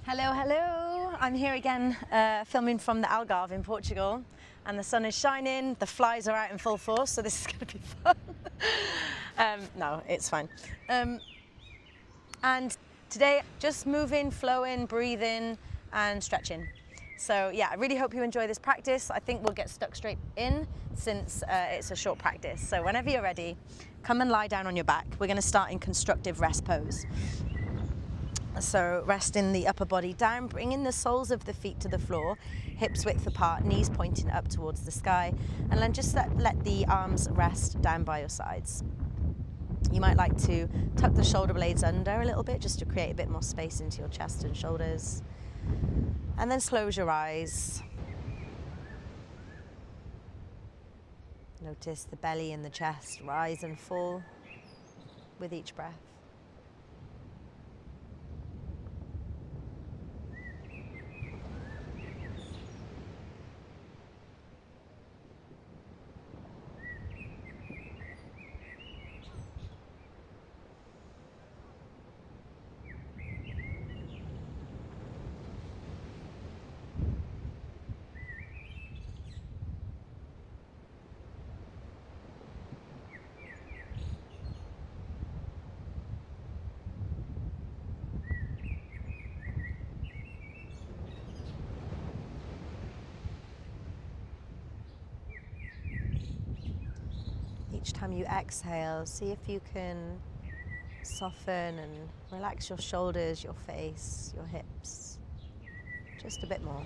Hello, hello. I'm here again filming from the Algarve in Portugal, and the sun is shining, the flies are out in full force, so this is going to be fun. No, it's fine. And today, just moving, flowing, breathing and stretching. So yeah, I really hope you enjoy this practice. I think we'll get stuck straight in since it's a short practice. So whenever you're ready, come and lie down on your back. We're going to start in constructive rest pose. So resting the upper body down, bringing the soles of the feet to the floor, hips width apart, knees pointing up towards the sky, and then just let the arms rest down by your sides. You might like to tuck the shoulder blades under a little bit just to create a bit more space into your chest and shoulders. And then close your eyes. Notice the belly and the chest rise and fall with each breath. Each time you exhale, see if you can soften and relax your shoulders, your face, your hips, just a bit more.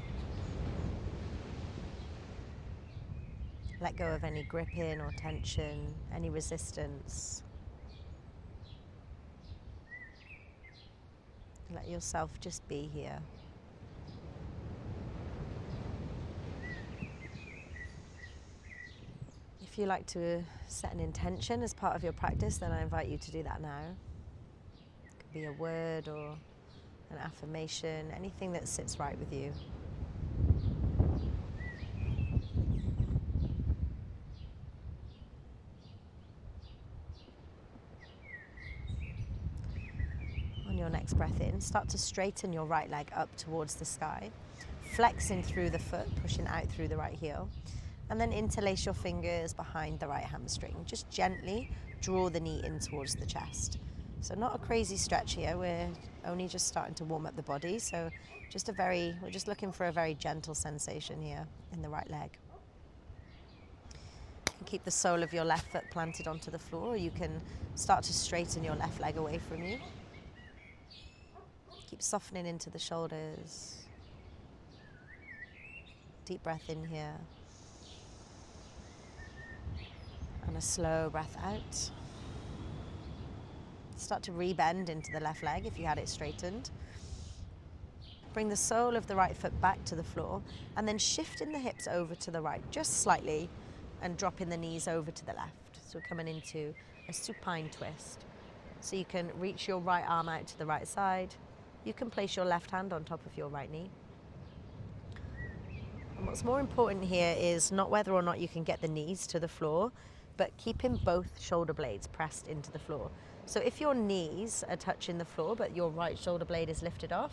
Let go of any gripping or tension, any resistance. Let yourself just be here. If you like to set an intention as part of your practice, then I invite you to do that now. It could be a word or an affirmation, anything that sits right with you. On your next breath in, start to straighten your right leg up towards the sky, flexing through the foot, pushing out through the right heel. And then interlace your fingers behind the right hamstring. Just gently draw the knee in towards the chest. So not a crazy stretch here. We're only just starting to warm up the body. So we're just looking for a very gentle sensation here in the right leg. You can keep the sole of your left foot planted onto the floor, or you can start to straighten your left leg away from you. Keep softening into the shoulders. Deep breath in here. And a slow breath out. Start to rebend into the left leg if you had it straightened. Bring the sole of the right foot back to the floor and then shifting the hips over to the right just slightly and dropping the knees over to the left. So we're coming into a supine twist. So you can reach your right arm out to the right side. You can place your left hand on top of your right knee. And what's more important here is not whether or not you can get the knees to the floor, but keeping both shoulder blades pressed into the floor. So if your knees are touching the floor, but your right shoulder blade is lifted off,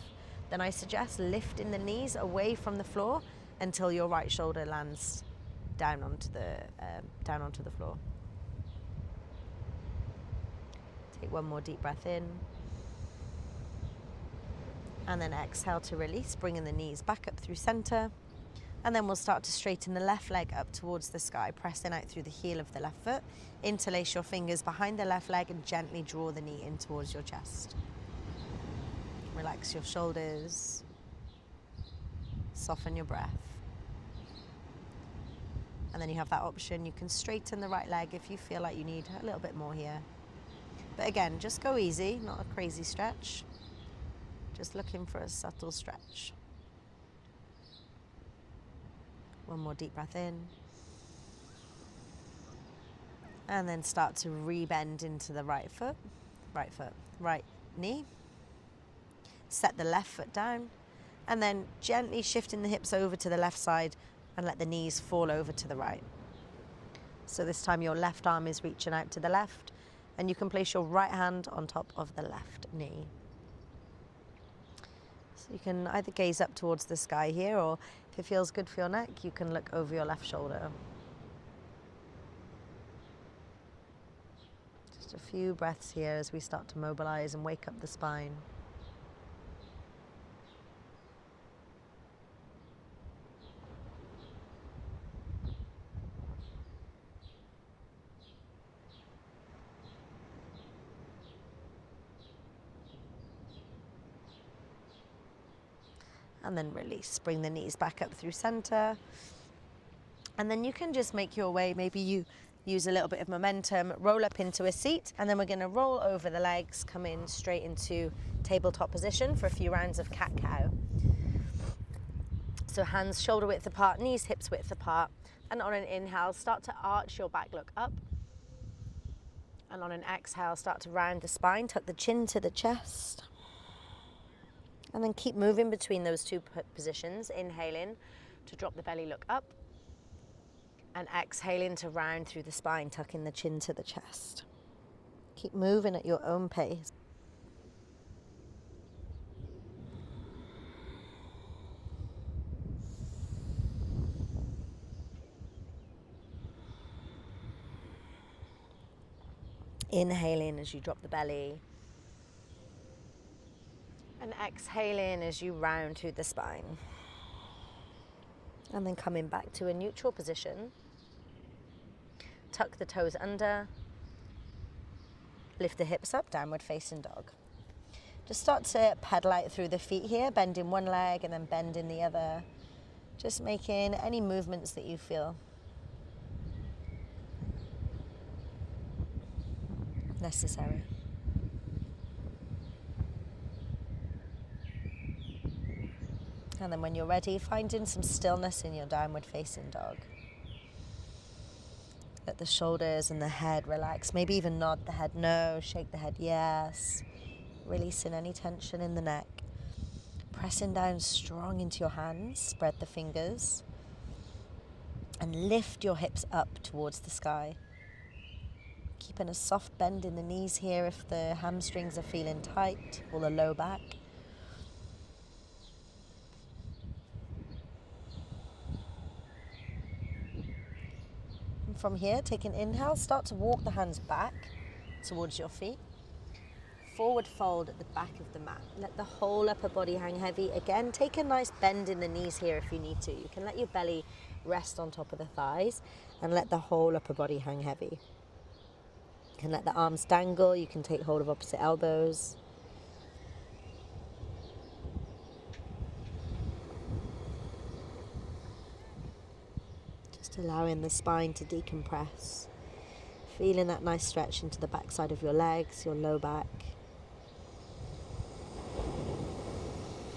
then I suggest lifting the knees away from the floor until your right shoulder lands down onto the floor. Take one more deep breath in. And then exhale to release, bringing the knees back up through center. And then we'll start to straighten the left leg up towards the sky, pressing out through the heel of the left foot. Interlace your fingers behind the left leg and gently draw the knee in towards your chest. Relax your shoulders. Soften your breath. And then you have that option. You can straighten the right leg if you feel like you need a little bit more here. But again, just go easy, not a crazy stretch. Just looking for a subtle stretch. One more deep breath in. And then start to rebend into the right foot, right knee. Set the left foot down. And then gently shifting the hips over to the left side and let the knees fall over to the right. So this time your left arm is reaching out to the left and you can place your right hand on top of the left knee. So you can either gaze up towards the sky here, or if it feels good for your neck, you can look over your left shoulder. Just a few breaths here as we start to mobilize and wake up the spine. And then release. Bring the knees back up through center. And then you can just make your way, maybe you use a little bit of momentum, roll up into a seat, and then we're going to roll over the legs, come in straight into tabletop position for a few rounds of cat-cow. So hands shoulder width apart, knees hips width apart, and on an inhale, start to arch your back, look up. And on an exhale, start to round the spine, tuck the chin to the chest. And then keep moving between those two positions. Inhale in to drop the belly, look up. And exhale in to round through the spine, tucking the chin to the chest. Keep moving at your own pace. Inhale in as you drop the belly. And exhale in as you round through the spine. And then coming back to a neutral position. Tuck the toes under. Lift the hips up, downward facing dog. Just start to pedal out through the feet here, bend in one leg and then bend in the other. Just making any movements that you feel necessary. And then when you're ready, finding some stillness in your downward facing dog. Let the shoulders and the head relax. Maybe even nod the head no, shake the head yes. Releasing any tension in the neck. Pressing down strong into your hands, spread the fingers. And lift your hips up towards the sky. Keeping a soft bend in the knees here if the hamstrings are feeling tight, or the low back. From here, take an inhale, start to walk the hands back towards your feet. Forward fold at the back of the mat. Let the whole upper body hang heavy. Again, take a nice bend in the knees here if you need to. You can let your belly rest on top of the thighs and let the whole upper body hang heavy. You can let the arms dangle. You can take hold of opposite elbows. Allowing the spine to decompress. Feeling that nice stretch into the backside of your legs, your low back.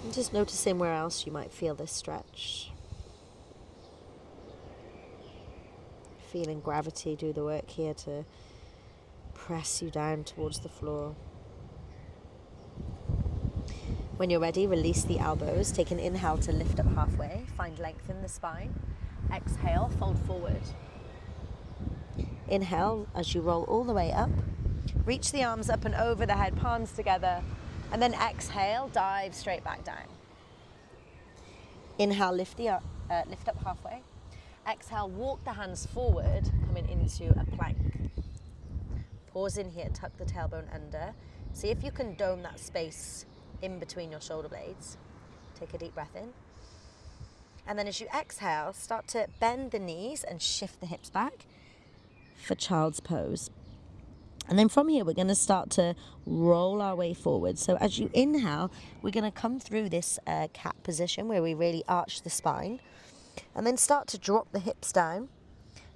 And just noticing where else you might feel this stretch. Feeling gravity do the work here to press you down towards the floor. When you're ready, release the elbows. Take an inhale to lift up halfway. Find length in the spine. Exhale, fold forward. Inhale as you roll all the way up. Reach the arms up and over the head, palms together. And then exhale, dive straight back down. Inhale, lift up halfway. Exhale, walk the hands forward, coming into a plank. Pause in here, tuck the tailbone under. See if you can dome that space in between your shoulder blades. Take a deep breath in. And then as you exhale, start to bend the knees and shift the hips back for child's pose. And then from here, we're going to start to roll our way forward. So as you inhale, we're going to come through this cat position where we really arch the spine. And then start to drop the hips down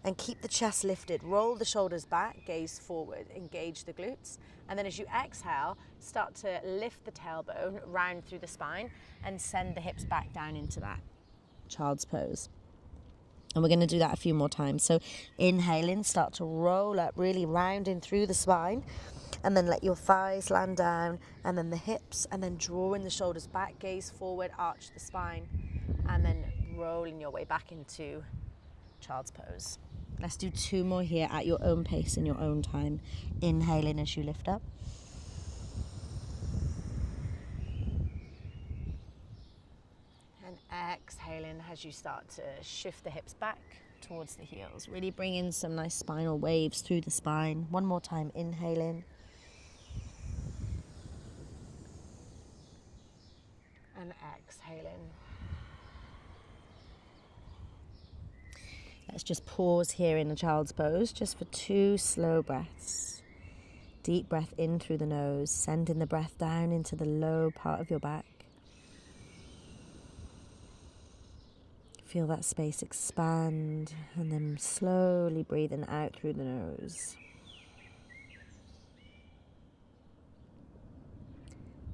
and keep the chest lifted. Roll the shoulders back, gaze forward, engage the glutes. And then as you exhale, start to lift the tailbone, round through the spine, and send the hips back down into that child's pose. And we're going to do that a few more times. So inhaling, start to roll up, really rounding through the spine, and then let your thighs land down, and then the hips, and then drawing the shoulders back, gaze forward, arch the spine, and then rolling your way back into child's pose. Let's do 2 more here at your own pace in your own time. Inhaling as you lift up. And exhaling as you start to shift the hips back towards the heels. Really bring in some nice spinal waves through the spine. One more time, inhaling. And exhaling. Let's just pause here in a child's pose just for 2 slow breaths. Deep breath in through the nose, sending the breath down into the low part of your back. Feel that space expand, and then slowly breathing out through the nose.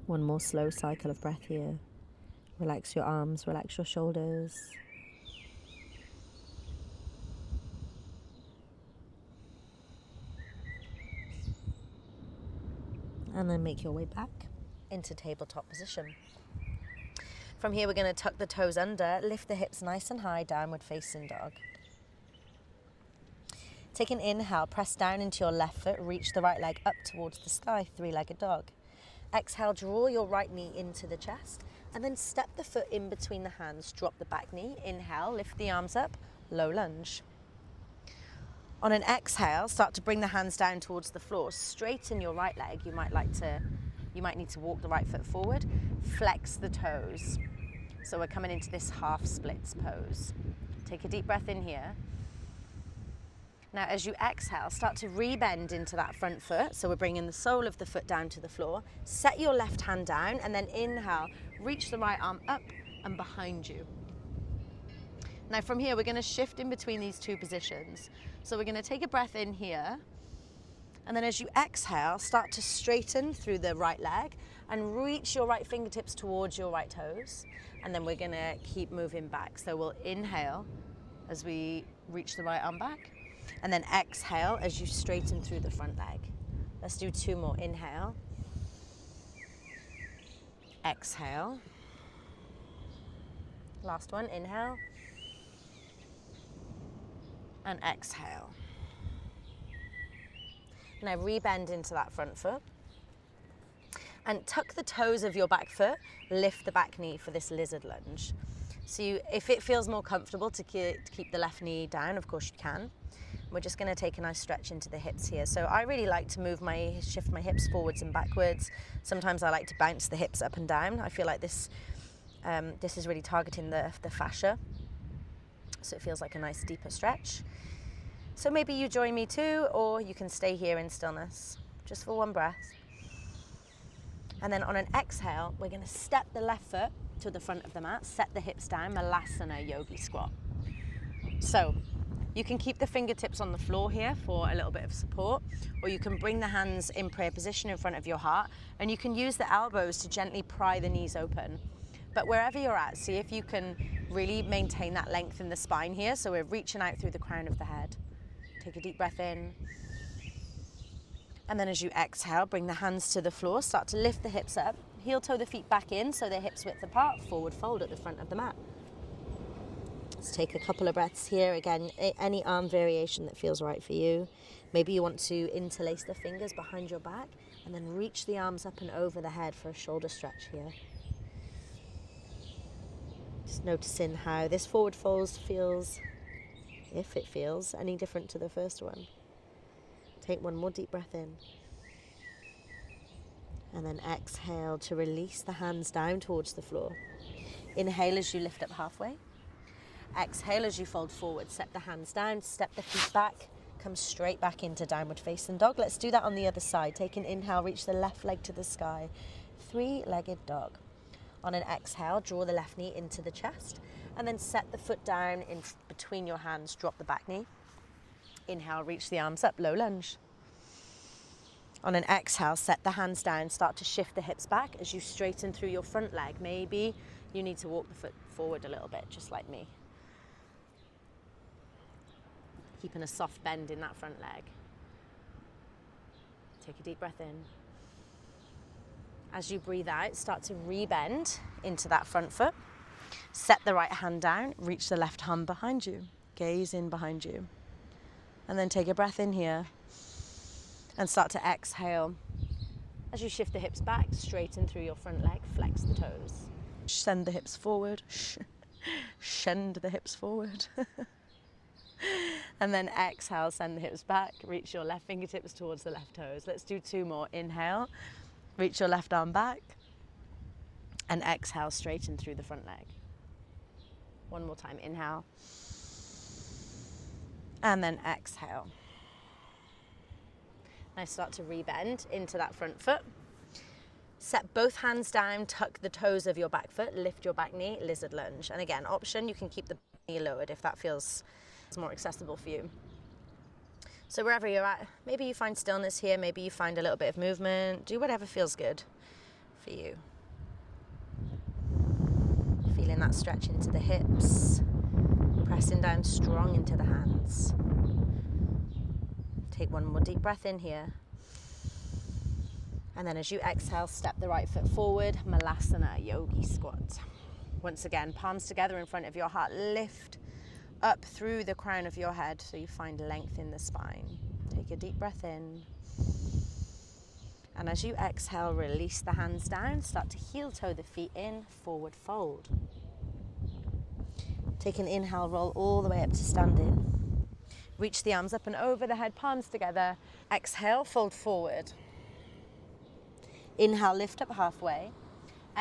One more slow cycle of breath here. Relax your arms, relax your shoulders. And then make your way back into tabletop position. From here, we're going to tuck the toes under, lift the hips nice and high, downward facing dog. Take an inhale, press down into your left foot, reach the right leg up towards the sky, 3-legged dog. Exhale, draw your right knee into the chest, and then step the foot in between the hands, drop the back knee. Inhale, lift the arms up, low lunge. On an exhale, start to bring the hands down towards the floor. Straighten your right leg. You might need to walk the right foot forward. Flex the toes. So we're coming into this half splits pose. Take a deep breath in here. Now as you exhale, start to rebend into that front foot. So we're bringing the sole of the foot down to the floor. Set your left hand down and then inhale, reach the right arm up and behind you. Now from here, we're going to shift in between these 2 positions. So we're going to take a breath in here. And then as you exhale, start to straighten through the right leg and reach your right fingertips towards your right toes. And then we're going to keep moving back. So we'll inhale as we reach the right arm back. And then exhale as you straighten through the front leg. Let's do 2 more. Inhale. Exhale. Last one. Inhale. And exhale. Now rebend into that front foot. And tuck the toes of your back foot, lift the back knee for this lizard lunge. So if it feels more comfortable to keep the left knee down, of course you can. We're just going to take a nice stretch into the hips here. So I really like to shift my hips forwards and backwards. Sometimes I like to bounce the hips up and down. I feel like this is really targeting the fascia. So it feels like a nice deeper stretch. So maybe you join me too, or you can stay here in stillness, just for 1 breath. And then on an exhale, we're going to step the left foot to the front of the mat, set the hips down, Malasana Yogi Squat. So you can keep the fingertips on the floor here for a little bit of support, or you can bring the hands in prayer position in front of your heart, and you can use the elbows to gently pry the knees open. But wherever you're at, see if you can really maintain that length in the spine here. So we're reaching out through the crown of the head. Take a deep breath in. And then as you exhale, bring the hands to the floor, start to lift the hips up, heel toe the feet back in so they're hips width apart, forward fold at the front of the mat. Let's take a couple of breaths here. Again, any arm variation that feels right for you. Maybe you want to interlace the fingers behind your back and then reach the arms up and over the head for a shoulder stretch here. Just noticing how this forward fold feels, if it feels any different to the first one. Take 1 more deep breath in. And then exhale to release the hands down towards the floor. Inhale as you lift up halfway. Exhale as you fold forward. Set the hands down, step the feet back, come straight back into downward facing dog. Let's do that on the other side. Take an inhale, reach the left leg to the sky. 3-legged dog. On an exhale, draw the left knee into the chest and then set the foot down in between your hands, drop the back knee. Inhale, reach the arms up, low lunge. On an exhale, set the hands down, start to shift the hips back as you straighten through your front leg. Maybe you need to walk the foot forward a little bit, just like me. Keeping a soft bend in that front leg. Take a deep breath in. As you breathe out, start to rebend into that front foot. Set the right hand down, reach the left arm behind you. Gaze in behind you. And then take a breath in here. And start to exhale. As you shift the hips back, straighten through your front leg, flex the toes. Send the hips forward. Send the hips forward. And then exhale, send the hips back. Reach your left fingertips towards the left toes. Let's do 2 more. Inhale, reach your left arm back. And exhale, straighten through the front leg. 1 more time. Inhale. And then exhale. Now start to rebend into that front foot. Set both hands down, tuck the toes of your back foot, lift your back knee, lizard lunge. And again, option, you can keep the knee lowered if that feels more accessible for you. So wherever you're at, maybe you find stillness here, maybe you find a little bit of movement. Do whatever feels good for you. Feeling that stretch into the hips, pressing down strong into the hands. Take 1 more deep breath in here. And then as you exhale, step the right foot forward, Malasana Yogi Squat. Once again, palms together in front of your heart. Lift up through the crown of your head so you find length in the spine. Take a deep breath in. And as you exhale, release the hands down. Start to heel toe the feet in, forward fold. Take an inhale, roll all the way up to standing. Reach the arms up and over the head, palms together. Exhale, fold forward. Inhale, lift up halfway.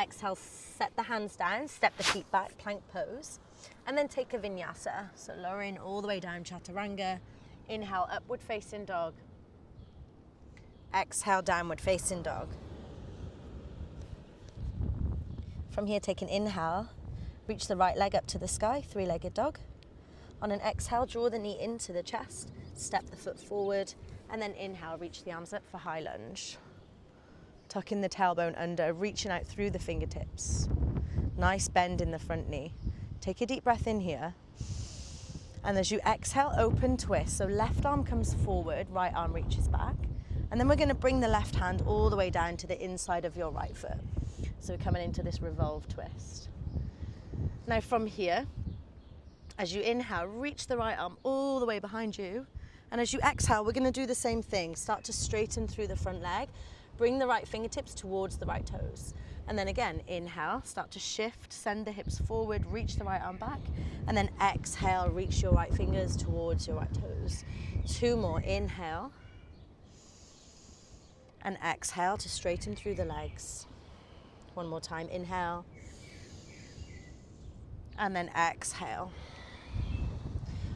Exhale, set the hands down, step the feet back, plank pose. And then take a vinyasa. So lowering all the way down, chaturanga. Inhale, upward facing dog. Exhale, downward facing dog. From here, take an inhale. Reach the right leg up to the sky, 3-legged dog. On an exhale, draw the knee into the chest. Step the foot forward. And then inhale, reach the arms up for high lunge. Tucking the tailbone under, reaching out through the fingertips. Nice bend in the front knee. Take a deep breath in here. And as you exhale, open twist. So left arm comes forward, right arm reaches back. And then we're going to bring the left hand all the way down to the inside of your right foot. So we're coming into this revolve twist. Now from here, as you inhale, reach the right arm all the way behind you. And as you exhale, we're going to do the same thing. Start to straighten through the front leg. Bring the right fingertips towards the right toes. And then again, inhale, start to shift, send the hips forward, reach the right arm back. And then exhale, reach your right fingers towards your right toes. 2 more, inhale. And exhale to straighten through the legs. 1 more time, inhale. And then exhale.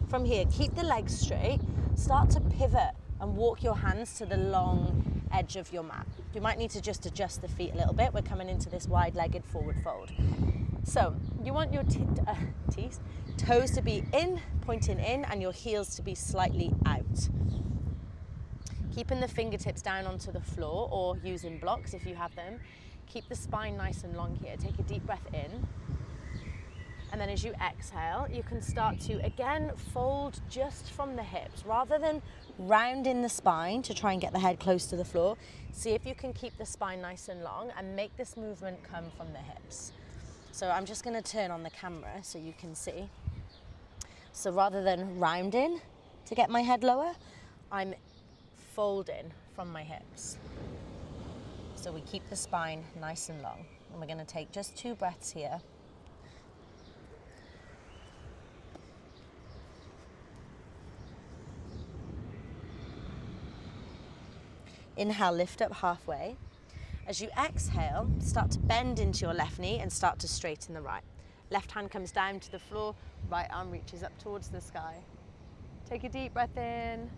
From here, keep the legs straight. Start to pivot and walk your hands to the long edge of your mat. You might need to just adjust the feet a little bit. We're coming into this wide-legged forward fold. So you want your toes to be in, pointing in, and your heels to be slightly out. Keeping the fingertips down onto the floor or using blocks if you have them. Keep the spine nice and long here. Take a deep breath in. And then as you exhale, you can start to, again, fold just from the hips. Rather than rounding the spine to try and get the head close to the floor, see if you can keep the spine nice and long and make this movement come from the hips. So I'm just going to turn on the camera so you can see. So rather than rounding to get my head lower, I'm folding from my hips. So we keep the spine nice and long. And we're going to take just 2 breaths here. Inhale, lift up halfway. As you exhale, start to bend into your left knee and start to straighten the right. Left hand comes down to the floor, right arm reaches up towards the sky. Take a deep breath in.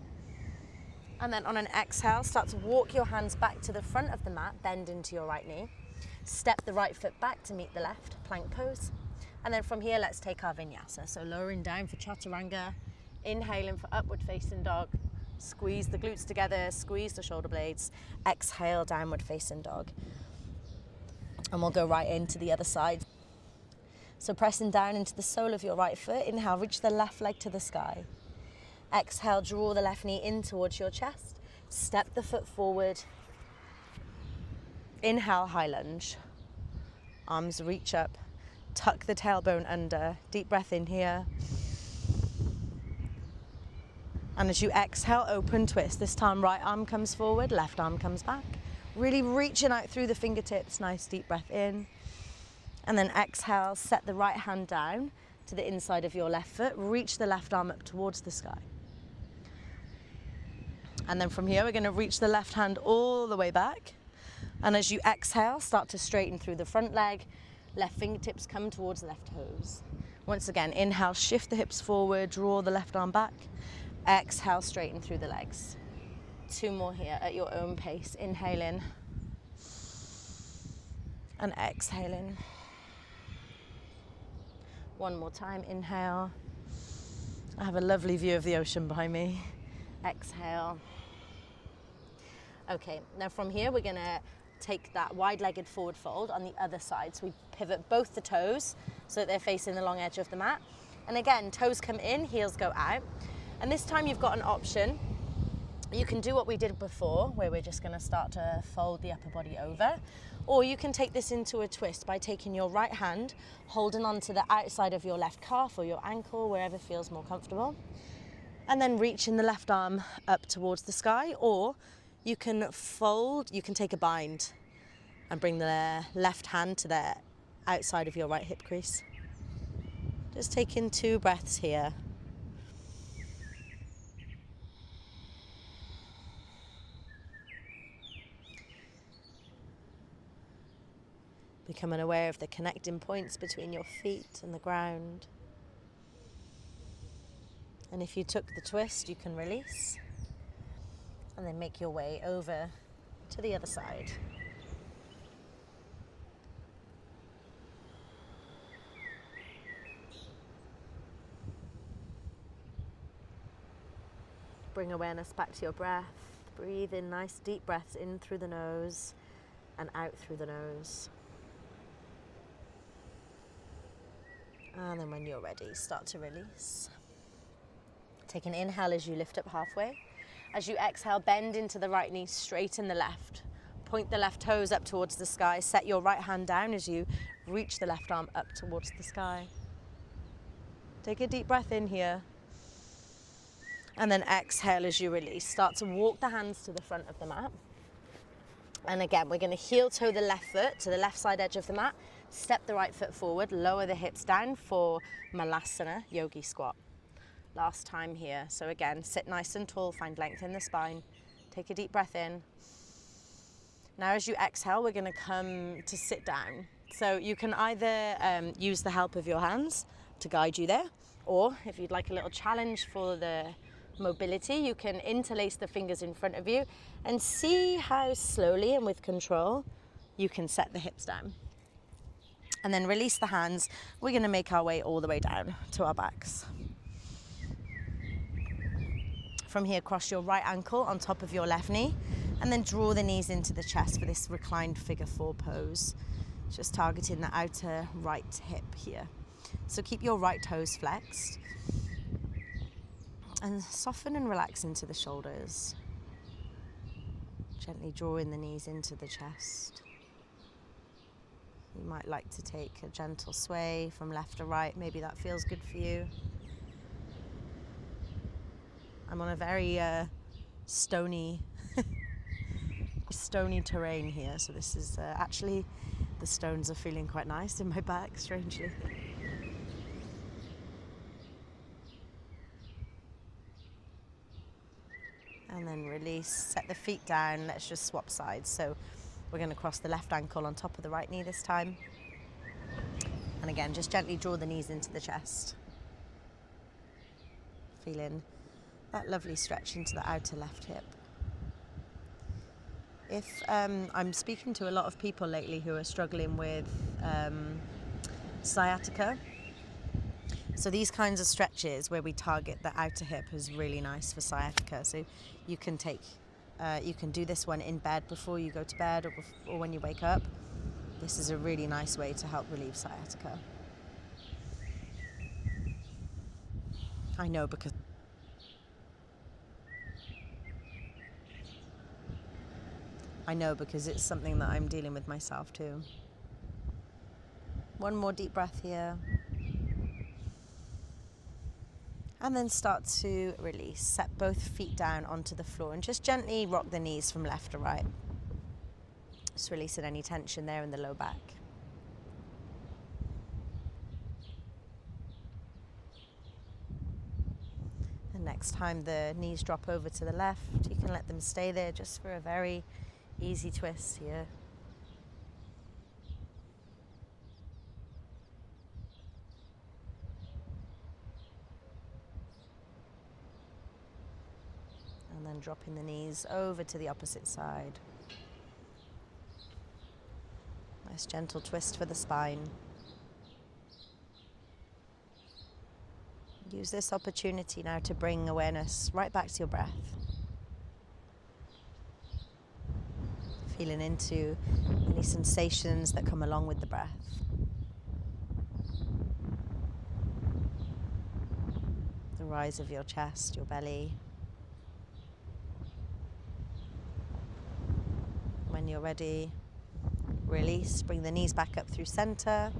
And then on an exhale, start to walk your hands back to the front of the mat, bend into your right knee. Step the right foot back to meet the left, plank pose. And then from here, let's take our vinyasa. So lowering down for chaturanga, inhaling for upward facing dog. Squeeze the glutes together, squeeze the shoulder blades. Exhale, downward facing dog. And we'll go right into the other side. So pressing down into the sole of your right foot. Inhale, reach the left leg to the sky. Exhale, draw the left knee in towards your chest. Step the foot forward. Inhale, high lunge. Arms reach up. Tuck the tailbone under. Deep breath in here. And as you exhale, open twist. This time, right arm comes forward, left arm comes back. Really reaching out through the fingertips. Nice deep breath in. And then exhale, set the right hand down to the inside of your left foot. Reach the left arm up towards the sky. And then from here, we're going to reach the left hand all the way back. And as you exhale, start to straighten through the front leg. Left fingertips come towards the left toes. Once again, inhale, shift the hips forward, draw the left arm back. Exhale, straighten through the legs. 2 more here at your own pace. Inhale in and exhale in. 1 more time, inhale. I have a lovely view of the ocean behind me. Exhale. Okay, now from here we're gonna take that wide-legged forward fold on the other side. So we pivot both the toes so that they're facing the long edge of the mat. And again, toes come in, heels go out. And this time you've got an option. You can do what we did before, where we're just gonna start to fold the upper body over. Or you can take this into a twist by taking your right hand, holding onto the outside of your left calf or your ankle, wherever feels more comfortable. And then reaching the left arm up towards the sky, or you can fold, you can take a bind and bring the left hand to the outside of your right hip crease. Just taking 2 breaths here. Becoming aware of the connecting points between your feet and the ground. And if you took the twist, you can release and then make your way over to the other side. Bring awareness back to your breath. Breathe in nice deep breaths in through the nose and out through the nose. And then when you're ready, start to release. Take an inhale as you lift up halfway. As you exhale, bend into the right knee, straighten the left. Point the left toes up towards the sky. Set your right hand down as you reach the left arm up towards the sky. Take a deep breath in here. And then exhale as you release. Start to walk the hands to the front of the mat. And again, we're going to heel toe the left foot to the left side edge of the mat. Step the right foot forward, lower the hips down for Malasana, yogi squat. Last time here. So again, sit nice and tall, find length in the spine. Take a deep breath in. Now as you exhale, we're going to come to sit down. So you can either use the help of your hands to guide you there, or if you'd like a little challenge for the mobility, you can interlace the fingers in front of you and see how slowly and with control you can set the hips down. And then release the hands. We're going to make our way all the way down to our backs. From here, cross your right ankle on top of your left knee and then draw the knees into the chest for this reclined figure 4 pose. Just targeting the outer right hip here. So keep your right toes flexed and soften and relax into the shoulders. Gently drawing the knees into the chest. You might like to take a gentle sway from left to right. Maybe that feels good for you. I'm on a very stony terrain here, so this is actually, the stones are feeling quite nice in my back, strangely. And then release, set the feet down, let's just swap sides. So we're going to cross the left ankle on top of the right knee this time. And again, just gently draw the knees into the chest. Feeling that lovely stretch into the outer left hip. If I'm speaking to a lot of people lately who are struggling with sciatica. So these kinds of stretches where we target the outer hip is really nice for sciatica. So you can do this one in bed before you go to bed or when you wake up. This is a really nice way to help relieve sciatica. I know because it's something that I'm dealing with myself too. One more deep breath here. And then start to release. Set both feet down onto the floor and just gently rock the knees from left to right. Just releasing any tension there in the low back. next time the knees drop over to the left, you can let them stay there just for a very easy twist here. And then dropping the knees over to the opposite side. Nice gentle twist for the spine. Use this opportunity now to bring awareness right back to your breath. Feeling into any sensations that come along with the breath. The rise of your chest, your belly. When you're ready, release, bring the knees back up through center,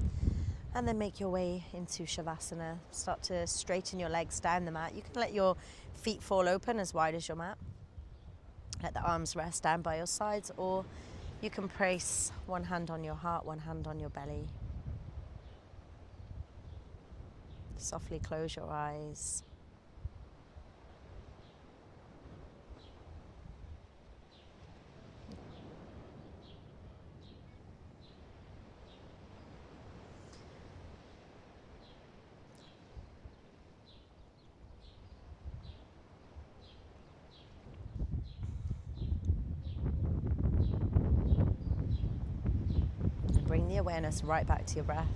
and then make your way into Shavasana. Start to straighten your legs down the mat. You can let your feet fall open as wide as your mat. Let the arms rest down by your sides, or you can place one hand on your heart, one hand on your belly. Softly close your eyes. Bring the awareness right back to your breath.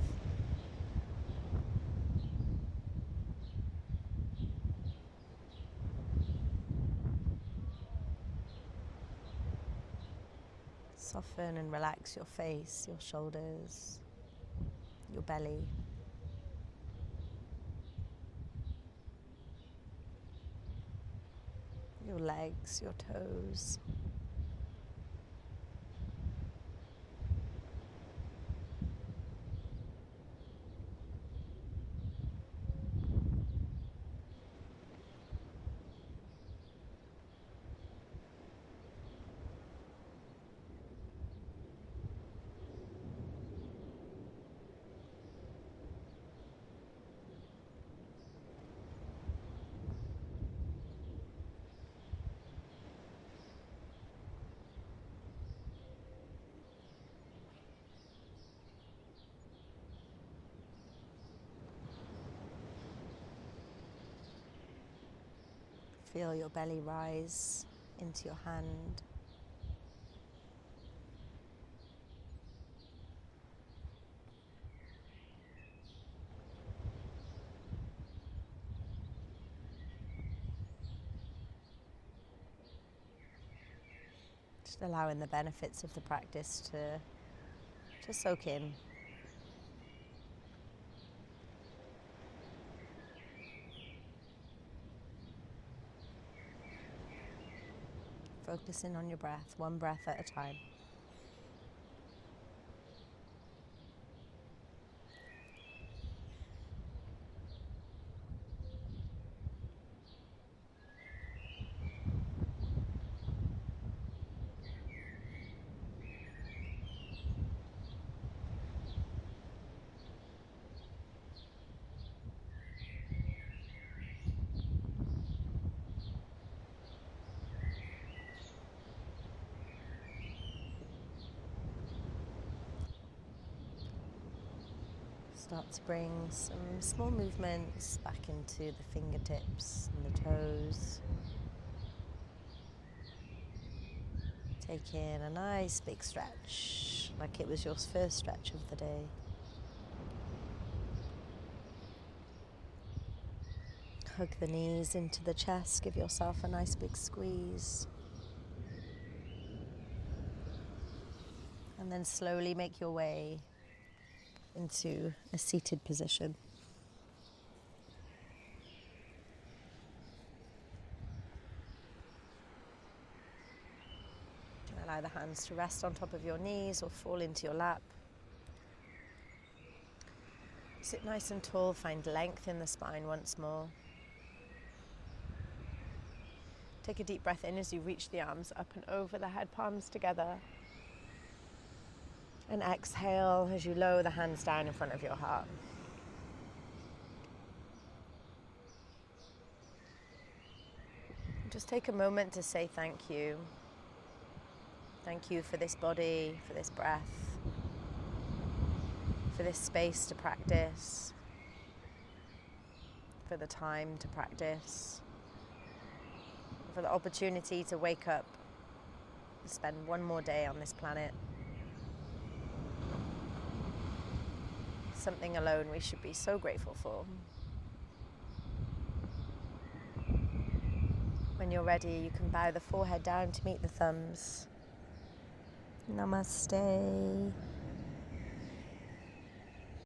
Soften and relax your face, your shoulders, your belly. Your legs, your toes. Feel your belly rise into your hand. Just allowing the benefits of the practice to soak in. Focusing on your breath, one breath at a time. Start to bring some small movements back into the fingertips and the toes. Take in a nice big stretch, like it was your first stretch of the day. Hug the knees into the chest, give yourself a nice big squeeze. And then slowly make your way into a seated position. Allow the hands to rest on top of your knees or fall into your lap. Sit nice and tall, find length in the spine once more. Take a deep breath in as you reach the arms up and over the head, palms together. And exhale as you lower the hands down in front of your heart. Just take a moment to say thank you. Thank you for this body, for this breath, for this space to practice, for the time to practice, for the opportunity to wake up, to spend one more day on this planet. Something alone we should be so grateful for. When you're ready, you can bow the forehead down to meet the thumbs. Namaste.